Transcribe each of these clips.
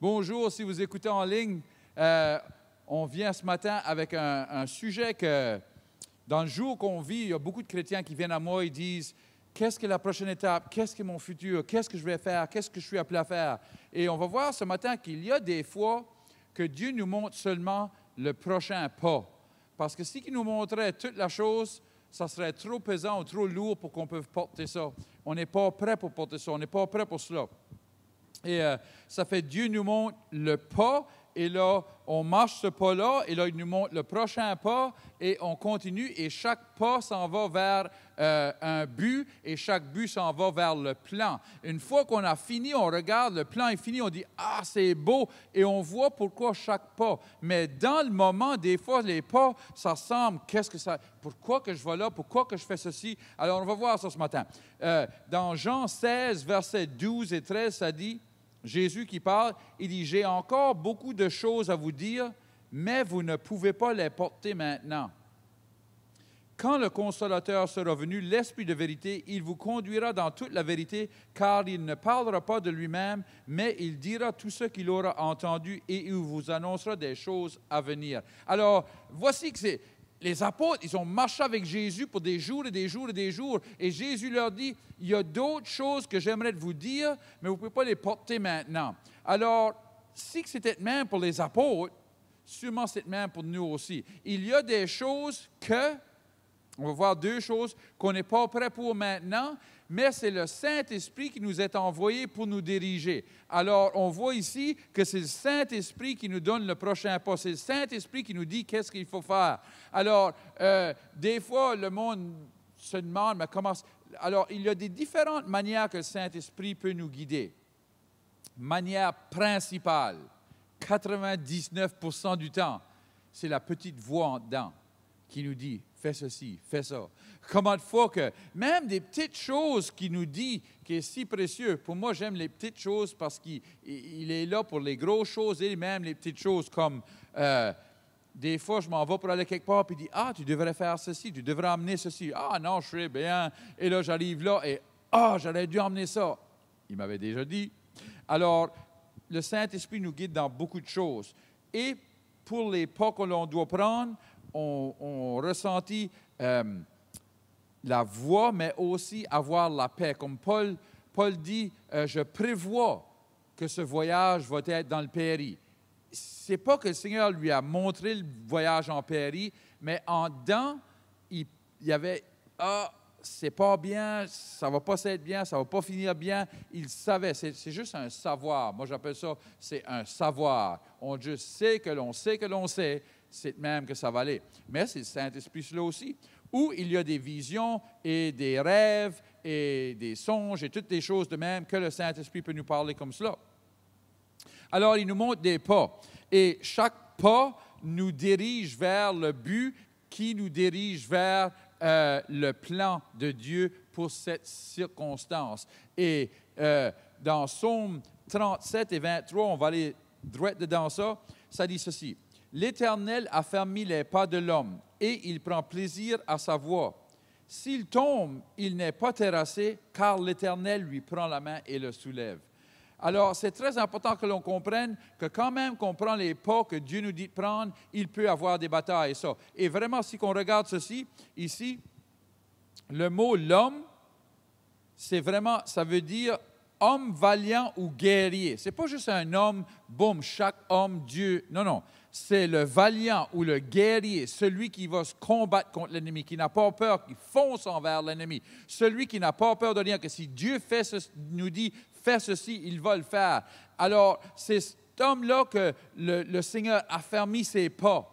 Bonjour, si vous écoutez en ligne, on vient ce matin avec un sujet que, dans le jour qu'on vit, il y a beaucoup de chrétiens qui viennent à moi et disent « Qu'est-ce que la prochaine étape? Qu'est-ce que mon futur? Qu'est-ce que je vais faire? Qu'est-ce que je suis appelé à faire? » Et on va voir ce matin qu'il y a des fois que Dieu nous montre seulement le prochain pas. Parce que s'il nous montrait toute la chose, ça serait trop pesant ou trop lourd pour qu'on puisse porter ça. On n'est pas prêt pour porter ça, on n'est pas prêt pour cela. Et ça fait Dieu nous montre le pas, et là, on marche ce pas-là, et là, il nous montre le prochain pas, et on continue, et chaque pas s'en va vers un but, et chaque but s'en va vers le plan. Une fois qu'on a fini, on regarde, le plan est fini, on dit « Ah, c'est beau », et on voit pourquoi chaque pas. Mais dans le moment, des fois, les pas, ça semble, pourquoi que je vais là, pourquoi que je fais ceci? Alors, on va voir ça ce matin. Dans Jean 16, versets 12 et 13, ça dit, Jésus qui parle, il dit « J'ai encore beaucoup de choses à vous dire, mais vous ne pouvez pas les porter maintenant. Quand le Consolateur sera venu, l'Esprit de vérité, il vous conduira dans toute la vérité, car il ne parlera pas de lui-même, mais il dira tout ce qu'il aura entendu et il vous annoncera des choses à venir. » Alors, voici que c'est... Les apôtres, ils ont marché avec Jésus pour des jours et des jours et des jours. Et Jésus leur dit, il y a d'autres choses que j'aimerais vous dire, mais vous ne pouvez pas les porter maintenant. Alors, si c'était même pour les apôtres, sûrement c'est même pour nous aussi. Il y a des choses on va voir deux choses qu'on n'est pas prêt pour maintenant, mais c'est le Saint-Esprit qui nous est envoyé pour nous diriger. Alors, on voit ici que c'est le Saint-Esprit qui nous donne le prochain pas. C'est le Saint-Esprit qui nous dit qu'est-ce qu'il faut faire. Alors, des fois, le monde se demande, mais comment... Alors, il y a des différentes manières que le Saint-Esprit peut nous guider. Manière principale, 99% du temps, c'est la petite voix en dedans qui nous dit « fais ceci, fais ça ». Comment de fois que même des petites choses qu'il nous dit, qui est si précieux. Pour moi, j'aime les petites choses parce qu'il est là pour les grosses choses et même les petites choses comme des fois, je m'en vais pour aller quelque part et il dit « Ah, tu devrais faire ceci, tu devrais emmener ceci. Ah non, je suis bien. » Et là, j'arrive là et « Ah, j'aurais dû emmener ça. » Il m'avait déjà dit. Alors, le Saint-Esprit nous guide dans beaucoup de choses. Et pour les pas que l'on doit prendre, on ressentit la voix, mais aussi avoir la paix. Comme Paul dit, je prévois que ce voyage va être dans le péri. Ce n'est pas que le Seigneur lui a montré le voyage en péri, mais en dedans, il y avait, c'est pas bien, ça ne va pas être bien, ça ne va pas finir bien. Il savait, c'est juste un savoir. Moi, j'appelle ça, c'est un savoir. On juste sait que l'on sait que l'on sait, c'est même que ça va aller. Mais c'est le Saint-Esprit cela aussi, où il y a des visions et des rêves et des songes et toutes des choses de même que le Saint-Esprit peut nous parler comme cela. Alors, il nous montre des pas. Et chaque pas nous dirige vers le but qui nous dirige vers le plan de Dieu pour cette circonstance. Et dans Psaume 37 et 23, on va aller droit dedans ça dit ceci. « L'Éternel a fermé les pas de l'homme, et il prend plaisir à sa voix. S'il tombe, il n'est pas terrassé, car l'Éternel lui prend la main et le soulève. » Alors, c'est très important que l'on comprenne que quand même qu'on prend les pas que Dieu nous dit de prendre, il peut y avoir des batailles, ça. Et vraiment, si on regarde ceci, ici, le mot « l'homme », c'est vraiment, ça veut dire homme valiant ou guerrier. Ce n'est pas juste un homme, boum, chaque homme, Dieu. Non, non. C'est le valiant ou le guerrier, celui qui va se combattre contre l'ennemi, qui n'a pas peur, qui fonce envers l'ennemi. Celui qui n'a pas peur de rien, que si Dieu nous dit « fais ceci », il va le faire. Alors, c'est cet homme-là que le Seigneur a fermé ses pas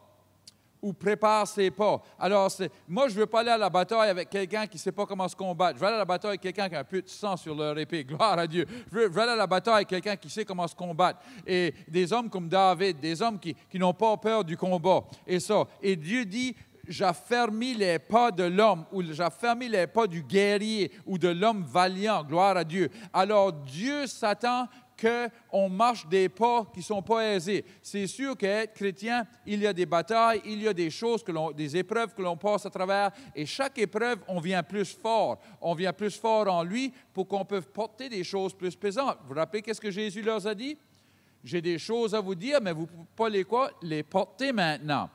ou prépare ses pas. Alors, moi, je ne veux pas aller à la bataille avec quelqu'un qui ne sait pas comment se combattre. Je veux aller à la bataille avec quelqu'un qui a un peu de sang sur leur épée. Gloire à Dieu. Je veux aller à la bataille avec quelqu'un qui sait comment se combattre. Et des hommes comme David, des hommes qui n'ont pas peur du combat. Et ça. Et Dieu dit, j'ai fermé les pas de l'homme, ou j'ai fermé les pas du guerrier, ou de l'homme valiant. Gloire à Dieu. Alors, Dieu s'attend qu'on marche des pas qui ne sont pas aisés. C'est sûr qu'être chrétien, il y a des batailles, il y a des choses, des épreuves que l'on passe à travers, et chaque épreuve, on vient plus fort. On vient plus fort en lui pour qu'on puisse porter des choses plus pesantes. Vous vous rappelez qu'est-ce que Jésus leur a dit? j'ai des choses à vous dire, mais vous ne pouvez pas les porter maintenant.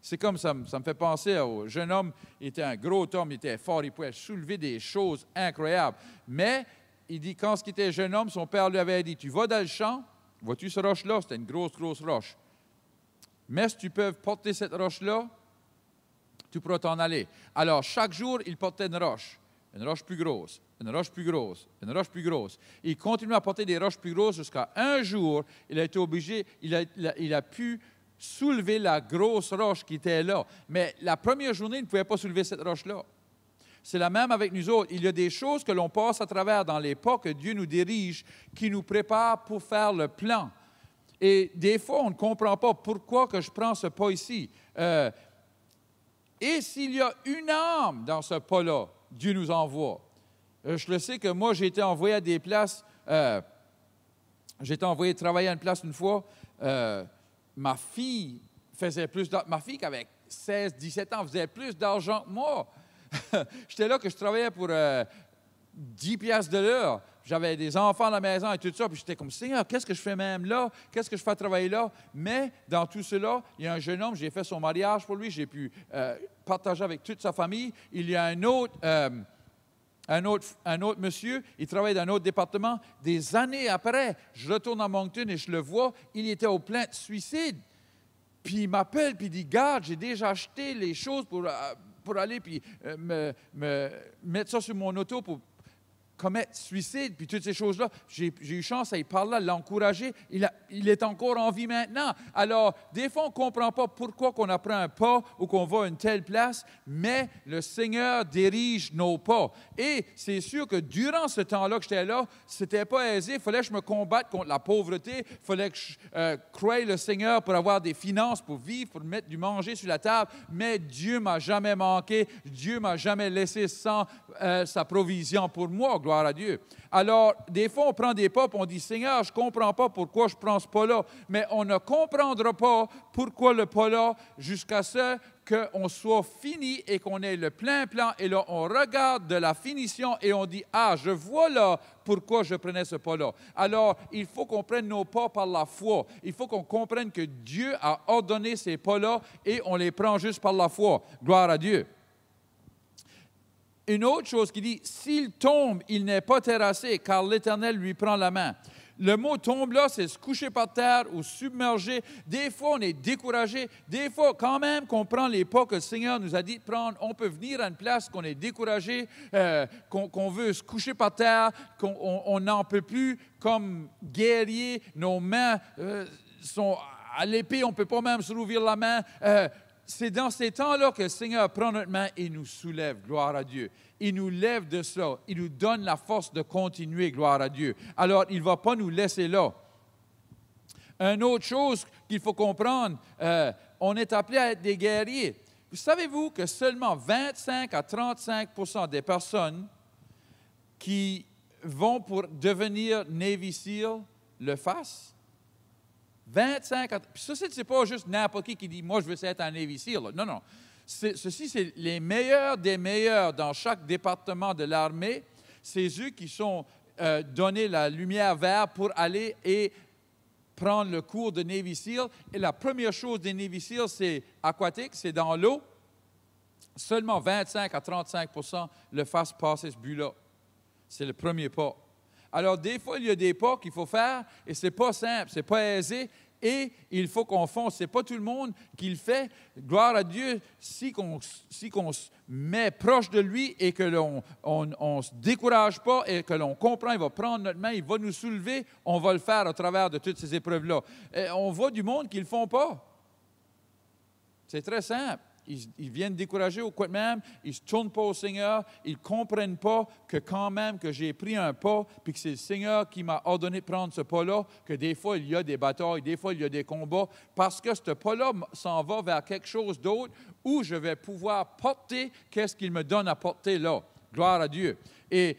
C'est comme ça me fait penser au jeune homme, il était un gros homme, il était fort, il pouvait soulever des choses incroyables. Mais il dit, quand il était jeune homme, son père lui avait dit, tu vas dans le champ, vois-tu ce roche-là? C'était une grosse, grosse roche. Mais si tu peux porter cette roche-là, tu pourras t'en aller. Alors, chaque jour, il portait une roche plus grosse, une roche plus grosse, une roche plus grosse. Il continuait à porter des roches plus grosses jusqu'à un jour, il a été obligé, il a pu soulever la grosse roche qui était là. Mais la première journée, il ne pouvait pas soulever cette roche-là. C'est la même avec nous autres. Il y a des choses que l'on passe à travers dans les pas que Dieu nous dirige, qui nous prépare pour faire le plan. Et des fois, on ne comprend pas pourquoi que je prends ce pas ici. Et s'il y a une âme dans ce pas-là, Dieu nous envoie. Je le sais que moi, j'ai été envoyé à des places. J'ai été envoyé travailler à une place une fois. Ma fille ma fille qui avait 16, 17 ans faisait plus d'argent que moi. J'étais là que je travaillais pour 10 piastres de l'heure. J'avais des enfants à la maison et tout ça. Puis j'étais comme, Seigneur, qu'est-ce que je fais même là? Qu'est-ce que je fais travailler là? Mais dans tout cela, il y a un jeune homme, j'ai fait son mariage pour lui. J'ai pu partager avec toute sa famille. Il y a un autre monsieur, il travaille dans un autre département. Des années après, je retourne à Moncton et je le vois, il était au plein de suicide. Puis il m'appelle, puis il dit, garde, j'ai déjà acheté les choses pour aller puis me mettre ça sur mon auto pour commettre suicide, puis toutes ces choses-là. J'ai eu chance à y parler, à l'encourager. Il est encore en vie maintenant. Alors, des fois, on ne comprend pas pourquoi on apprend un pas ou qu'on va à une telle place, mais le Seigneur dirige nos pas. Et c'est sûr que durant ce temps-là que j'étais là, c'était pas aisé. Il fallait que je me combatte contre la pauvreté. Il fallait que je croie le Seigneur pour avoir des finances, pour vivre, pour mettre du manger sur la table. Mais Dieu m'a jamais manqué. Dieu m'a jamais laissé sans sa provision pour moi. Gloire à Dieu. Alors, des fois, on prend des pas et on dit, Seigneur, je ne comprends pas pourquoi je prends ce pas-là. Mais on ne comprendra pas pourquoi le pas-là jusqu'à ce qu'on soit fini et qu'on ait le plein plan. Et là, on regarde de la finition et on dit, ah, je vois là pourquoi je prenais ce pas-là. Alors, il faut qu'on prenne nos pas par la foi. Il faut qu'on comprenne que Dieu a ordonné ces pas-là et on les prend juste par la foi. Gloire à Dieu. Une autre chose qui dit, s'il tombe, il n'est pas terrassé, car l'Éternel lui prend la main. Le mot tombe là, c'est se coucher par terre ou submerger. Des fois, on est découragé. Des fois, quand même, qu'on prend les pas que le Seigneur nous a dit de prendre, on peut venir à une place qu'on est découragé, qu'on veut se coucher par terre, qu'on n'en peut plus, comme guerrier, nos mains sont à l'épée, on ne peut pas même se rouvrir la main. C'est dans ces temps-là que le Seigneur prend notre main et nous soulève, gloire à Dieu. Il nous lève de ça. Il nous donne la force de continuer, gloire à Dieu. Alors, il ne va pas nous laisser là. Une autre chose qu'il faut comprendre, on est appelé à être des guerriers. Savez-vous que seulement 25 à 35% des personnes qui vont pour devenir Navy SEAL le fassent? 25 ans. Puis ça, ce n'est pas juste n'importe qui dit « Moi, je veux être un Navy SEAL ». Non, non. Ceci, c'est les meilleurs des meilleurs dans chaque département de l'armée. C'est eux qui sont donnés la lumière verte pour aller et prendre le cours de Navy SEAL. Et la première chose des Navy SEAL, c'est aquatique, c'est dans l'eau. Seulement 25 à 35% le fassent passer ce but-là. C'est le premier pas. Alors, des fois, il y a des pas qu'il faut faire et ce n'est pas simple, ce n'est pas aisé et il faut qu'on fonce. Ce n'est pas tout le monde qui le fait. Gloire à Dieu, si qu'on se met proche de lui et que l'on ne se décourage pas et que l'on comprend, il va prendre notre main, il va nous soulever, on va le faire au travers de toutes ces épreuves-là. Et on voit du monde qui ne le font pas. C'est très simple. Ils viennent décourager au quoi de même, ils ne se tournent pas au Seigneur, ils ne comprennent pas que quand même que j'ai pris un pas, puis que c'est le Seigneur qui m'a ordonné de prendre ce pas-là, que des fois il y a des batailles, des fois il y a des combats, parce que ce pas-là s'en va vers quelque chose d'autre où je vais pouvoir porter qu'est-ce qu'il me donne à porter là. Gloire à Dieu. Et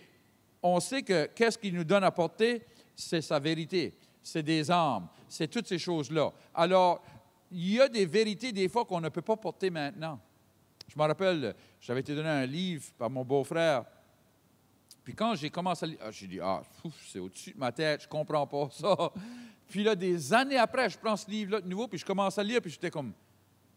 on sait que qu'est-ce qu'il nous donne à porter, c'est sa vérité, c'est des armes, c'est toutes ces choses-là. Alors, il y a des vérités, des fois, qu'on ne peut pas porter maintenant. Je me rappelle, j'avais été donné un livre par mon beau-frère. Puis quand j'ai commencé à lire, j'ai dit, c'est au-dessus de ma tête, je ne comprends pas ça. Puis là, des années après, je prends ce livre-là de nouveau, puis je commence à lire, puis j'étais comme,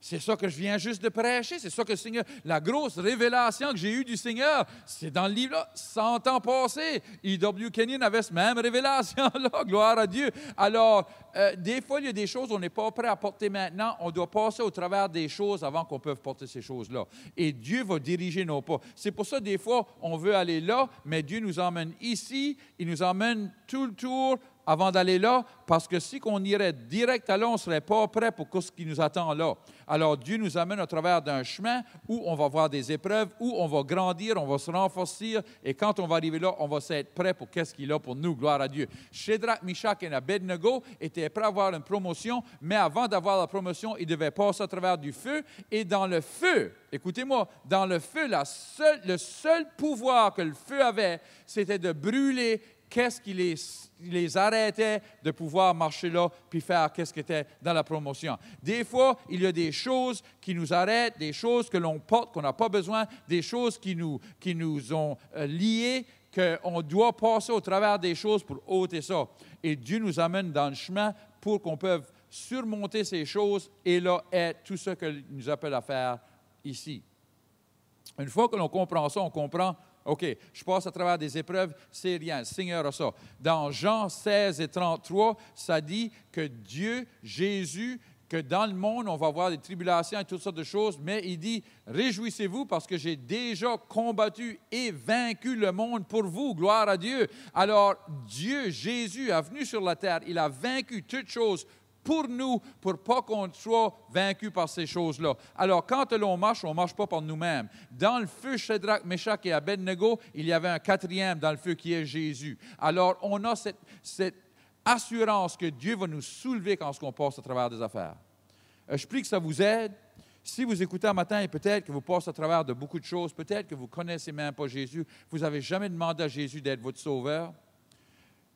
c'est ça que je viens juste de prêcher, c'est ça que le Seigneur, la grosse révélation que j'ai eue du Seigneur, c'est dans le livre-là, 100 ans passés. E.W. Kenyon avait cette même révélation-là, gloire à Dieu. Alors, des fois, il y a des choses qu'on n'est pas prêt à porter maintenant. On doit passer au travers des choses avant qu'on puisse porter ces choses-là. Et Dieu va diriger nos pas. C'est pour ça, des fois, on veut aller là, mais Dieu nous emmène ici, il nous emmène tout le tour avant d'aller là, parce que si on irait direct à là, on ne serait pas prêt pour ce qui nous attend là. Alors, Dieu nous amène au travers d'un chemin où on va voir des épreuves, où on va grandir, on va se renforcer, et quand on va arriver là, on va être prêt pour qu'est-ce qu'il a pour nous, gloire à Dieu. Shadrach, Meshach et Abednego étaient prêts à avoir une promotion, mais avant d'avoir la promotion, ils devaient passer au travers du feu, et dans le feu, écoutez-moi, dans le feu, le seul pouvoir que le feu avait, c'était de brûler qu'est-ce qui les arrêtait de pouvoir marcher là puis faire qu'est-ce qui était dans la promotion. Des fois, il y a des choses qui nous arrêtent, des choses que l'on porte, qu'on n'a pas besoin, des choses qui nous ont liés, qu'on doit passer au travers des choses pour ôter ça. Et Dieu nous amène dans le chemin pour qu'on puisse surmonter ces choses et là est tout ce qu'il nous appelle à faire ici. Une fois que l'on comprend ça, on comprend OK, je passe à travers des épreuves, c'est rien, le Seigneur a ça. Dans Jean 16 et 33, ça dit que Dieu, Jésus, que dans le monde, on va avoir des tribulations et toutes sortes de choses, mais il dit, réjouissez-vous parce que j'ai déjà combattu et vaincu le monde pour vous, gloire à Dieu. Alors, Dieu, Jésus, est venu sur la terre, il a vaincu toutes choses pour nous, pour pas qu'on soit vaincu par ces choses-là. Alors, quand l'on marche, on ne marche pas par nous-mêmes. Dans le feu, Shadrach, Meshach et Abednego, il y avait un quatrième dans le feu qui est Jésus. Alors, on a cette assurance que Dieu va nous soulever quand on passe à travers des affaires. Je prie que ça vous aide. Si vous écoutez un matin et peut-être que vous passez à travers de beaucoup de choses, peut-être que vous ne connaissez même pas Jésus, vous n'avez jamais demandé à Jésus d'être votre sauveur,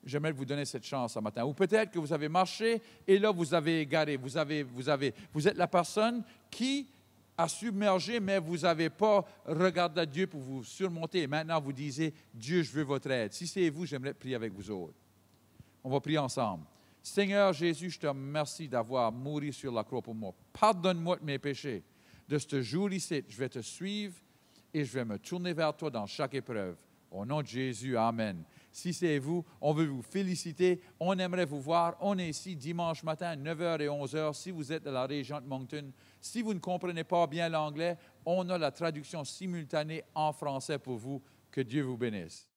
j'aimerais vous donner cette chance ce matin. Ou peut-être que vous avez marché et là, vous avez égaré. Vous êtes la personne qui a submergé, mais vous n'avez pas regardé à Dieu pour vous surmonter. Et maintenant, vous disiez, Dieu, je veux votre aide. Si c'est vous, j'aimerais prier avec vous autres. On va prier ensemble. Seigneur Jésus, je te remercie d'avoir mouru sur la croix pour moi. Pardonne-moi de mes péchés. De ce jour ici, je vais te suivre et je vais me tourner vers toi dans chaque épreuve. Au nom de Jésus, amen. Si c'est vous, on veut vous féliciter. On aimerait vous voir. On est ici dimanche matin, 9h et 11h, si vous êtes de la région de Moncton. Si vous ne comprenez pas bien l'anglais, on a la traduction simultanée en français pour vous. Que Dieu vous bénisse.